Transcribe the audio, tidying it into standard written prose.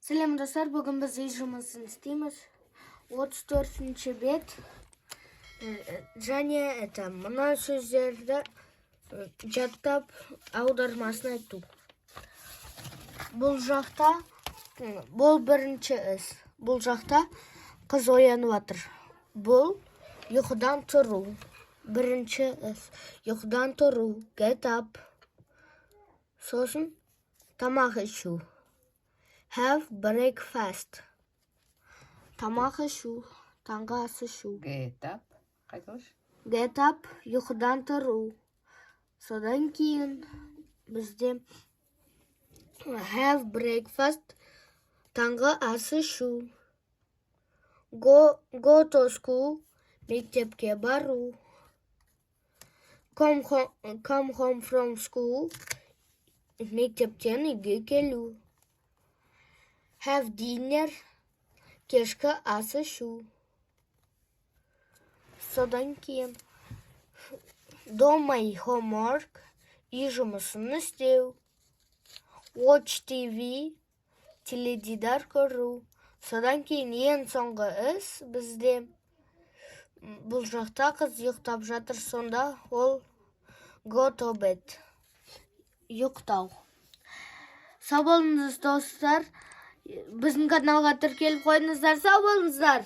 Сәлем достар, бүгін біз үй жұмысын істейміз. 34-ші бет. Және мына сөздерді жаттап аудармасын айту. Бұл жақта, бұл бірінші іс. Бұл жақта қыз оянып жатыр. Бұл ұйқыдан тұру. Бірінші іс. Ұйқыдан тұру. Get up. Сосын тамақ ішу. Have breakfast. Тамақ ішу. Таңғы ас ішу. Get up. Қайталаш. Get up. Ұйқыдан тұру. Содан кейін бізде have breakfast. Таңғы ас ішу. Go to school. Мектепке бару. Come home from school. Мектептен үйге келу. Have dinner. Кешкі ас ішу. Содан кейін do my homework. Үй жұмысын істеу. Watch TV. Теледидар көру. Содан кейін ең соңғы іс бізде бұл жақта қыз ұйықтап жатыр, сонда ол go to bed. Ұйықтау. Сау болыңыз достар. Біздің каналға тіркеліп қойыңыздар. Сау болыңыздар.